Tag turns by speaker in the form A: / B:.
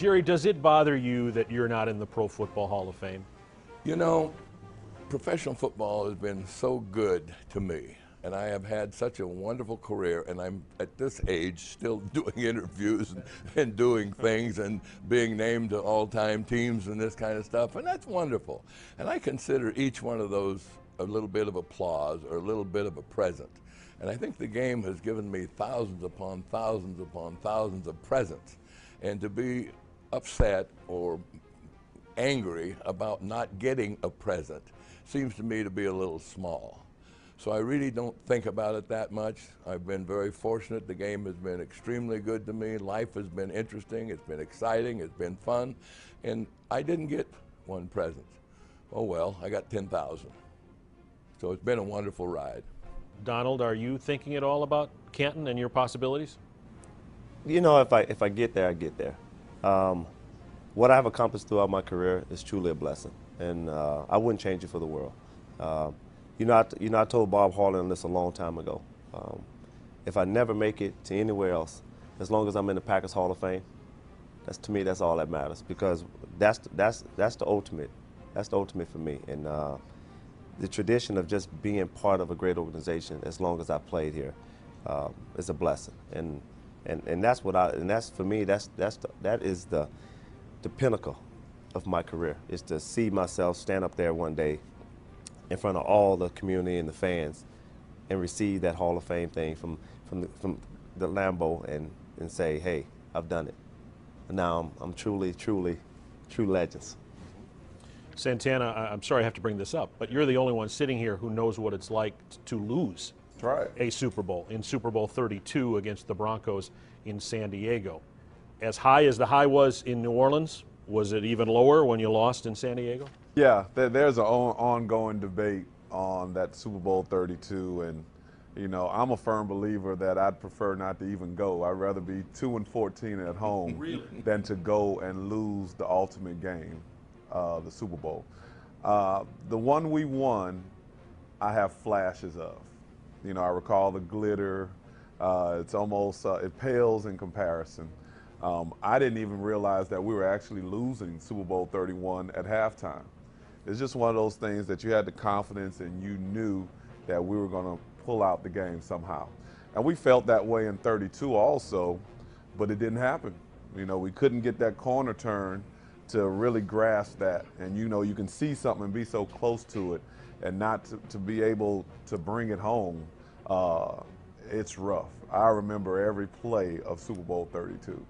A: Jerry, does it bother you that you're not in the Pro Football Hall of Fame?
B: You know, professional football has been so good to me, and I have had such a wonderful career, and I'm at this age still doing interviews and doing things and being named to all-time teams and this kind of stuff, and that's wonderful. And I consider each one of those a little bit of applause or a little bit of a present. And I think the game has given me thousands upon thousands upon thousands of presents. And to be upset or angry about not getting a present seems to me to be a little small. So I really don't think about it that much. I've been very fortunate. The game has been extremely good to me. Life has been interesting. It's been exciting. It's been fun. And I didn't get one present. Oh well, I got 10,000. So it's been a wonderful ride.
A: Donald, are you thinking at all about Canton and your possibilities?
C: You know, if I get there, I get there. What I've accomplished throughout my career is truly a blessing, and I wouldn't change it for the world. I told Bob Harlan this a long time ago. If I never make it to anywhere else, as long as I'm in the Packers Hall of Fame, to me, that's all that matters, because that's the ultimate. That's the ultimate for me, and the tradition of just being part of a great organization, as long as I played here, is a blessing, and that's for me. That is the pinnacle of my career, is to see myself stand up there one day in front of all the community and the fans and receive that Hall of Fame thing from the Lambeau and say, hey, I've done it. And now I'm truly true legends.
A: Santana, I'm sorry I have to bring this up, but you're the only one sitting here who knows what it's like to lose a Super Bowl in Super Bowl 32 against the Broncos in San Diego. As high as the high was in New Orleans, was it even lower when you lost in San Diego?
D: Yeah, there's an ongoing debate on that Super Bowl 32, and you know, I'm a firm believer that I'd prefer not to even go. I'd rather be 2-14 at home than to go and lose the ultimate game, the Super Bowl. The one we won, I have flashes of. You know, I recall the glitter. It's almost, it pales in comparison. I didn't even realize that we were actually losing Super Bowl 31 at halftime. It's just one of those things that you had the confidence and you knew that we were going to pull out the game somehow. And we felt that way in 32 also, but it didn't happen. You know, we couldn't get that corner turn to really grasp that. And you know, you can see something and be so close to it and not to be able to bring it home. It's rough. I remember every play of Super Bowl 32.